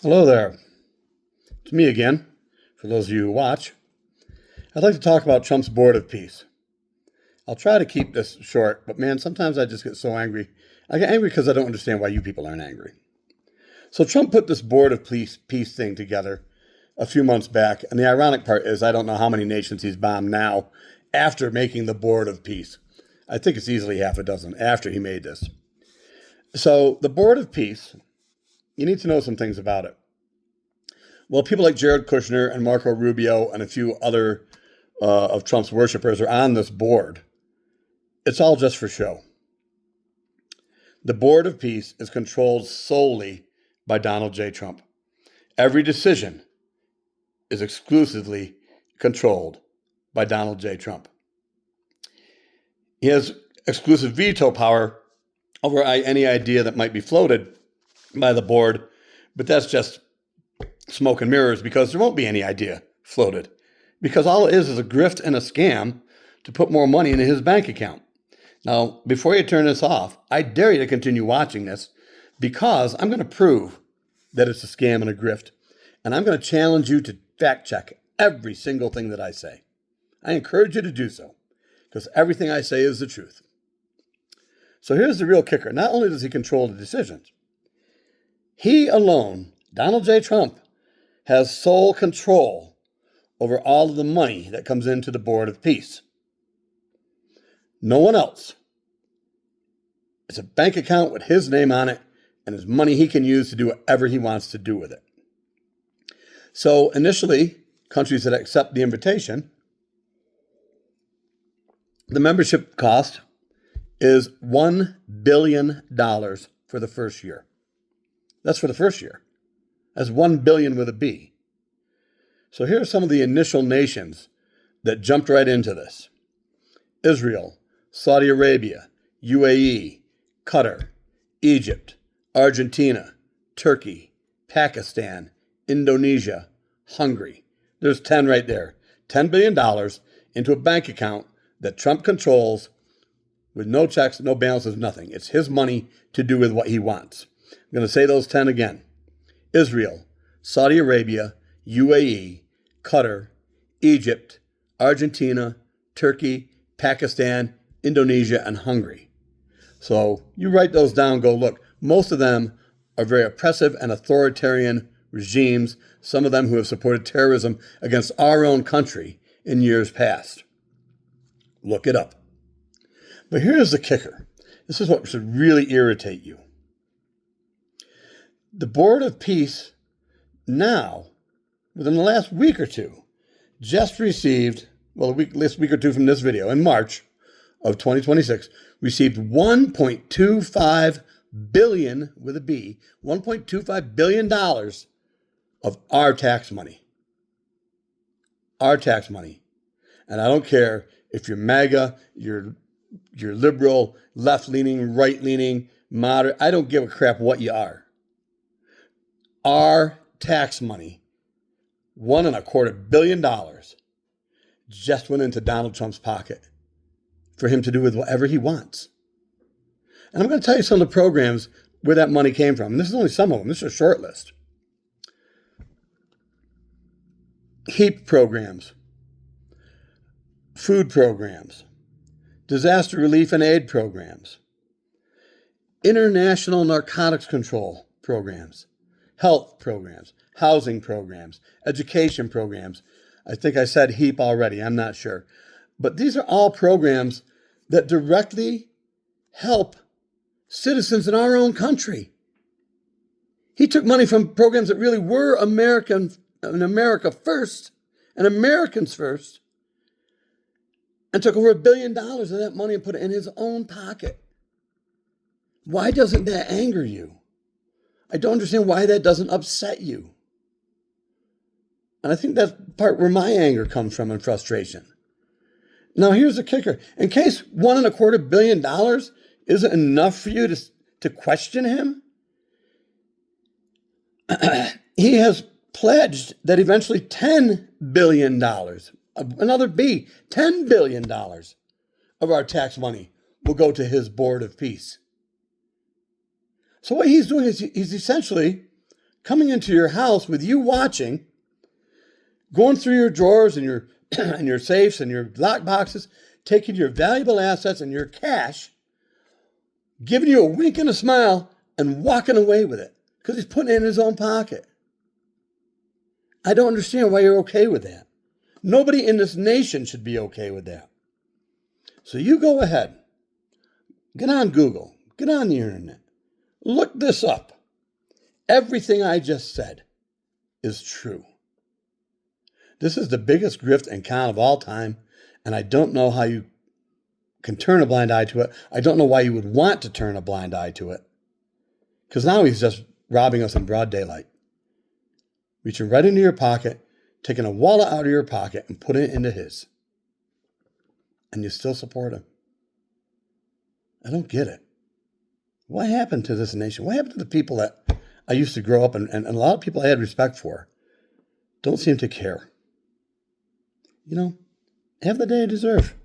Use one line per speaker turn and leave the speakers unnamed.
Hello there. It's me again. For those of you who watch, I'd like to talk about Trump's Board of Peace. I'll try to keep this short, but man, sometimes I just get so angry. I get angry because I don't understand why you people aren't angry. So Trump put this Board of Peace thing together a few months back, and the ironic part is I don't know how many nations he's bombed now after making the Board of Peace. I think it's easily half a dozen after he made this. So the Board of Peace, you need to know some things about it. Well, people like Jared Kushner and Marco Rubio and a few other of Trump's worshipers are on this board. It's all just for show. The Board of Peace is controlled solely by Donald J. Trump. Every decision is exclusively controlled by Donald J. Trump. He has exclusive veto power over any idea that might be floated by the board, but that's just smoke and mirrors because there won't be any idea floated because all it is a grift and a scam to put more money into his bank account. Now, before you turn this off, I dare you to continue watching this because I'm going to prove that it's a scam and a grift, and I'm going to challenge you to fact check every single thing that I say. I encourage you to do so because everything I say is the truth. So here's the real kicker. Not only does he control the decisions, he alone, Donald J. Trump, has sole control over all of the money that comes into the Board of Peace. No one else. It's a bank account with his name on it and his money he can use to do whatever he wants to do with it. So initially, countries that accept the invitation, the membership cost is $1 billion for the first year. That's for the first year. That's 1 billion with a B. So here are some of the initial nations that jumped right into this. Israel, Saudi Arabia, UAE, Qatar, Egypt, Argentina, Turkey, Pakistan, Indonesia, Hungary. There's 10 right there. $10 billion into a bank account that Trump controls with no checks, no balances, nothing. It's his money to do with what he wants. I'm going to say those 10 again. Israel, Saudi Arabia, UAE, Qatar, Egypt, Argentina, Turkey, Pakistan, Indonesia, and Hungary. So you write those down, go look. Most of them are very oppressive and authoritarian regimes, some of them who have supported terrorism against our own country in years past. Look it up. But here's the kicker. This is what should really irritate you. The Board of Peace now, within the last week or two, just received, last week or two from this video, in March of 2026, received $1.25 billion, with a B, $1.25 billion of our tax money. Our tax money. And I don't care if you're MAGA, you're liberal, left-leaning, right-leaning, moderate. I don't give a crap what you are. Our tax money, $1.25 billion, just went into Donald Trump's pocket for him to do with whatever he wants. And I'm going to tell you some of the programs where that money came from. And this is only some of them. This is a short list. HEAP programs, food programs, disaster relief and aid programs, international narcotics control programs, health programs, housing programs, education programs. I think I said HEAP already. I'm not sure. But these are all programs that directly help citizens in our own country. He took money from programs that really were America first and Americans first, and took over $1 billion of that money and put it in his own pocket. Why doesn't that anger you? I don't understand why that doesn't upset you. And I think that's part where my anger comes from and frustration. Now, here's the kicker. In case $1.25 billion isn't enough for you to question him, he has pledged that eventually $10 billion, another B, $10 billion of our tax money will go to his Board of Peace. So what he's doing is he's essentially coming into your house with you watching, going through your drawers and your and your safes and your lock boxes, taking your valuable assets and your cash, giving you a wink and a smile, and walking away with it because he's putting it in his own pocket. I don't understand why you're okay with that. Nobody in this nation should be okay with that. So you go ahead. Get on Google. Get on the internet. Look this up. Everything I just said is true. This is the biggest grift and con of all time, and I don't know how you can turn a blind eye to it. I don't know why you would want to turn a blind eye to it. Because now he's just robbing us in broad daylight. Reaching right into your pocket, taking a wallet out of your pocket and putting it into his. And you still support him. I don't get it. What happened to this nation? What happened to the people that I used to grow up and a lot of people I had respect for don't seem to care? You know, have the day you deserve.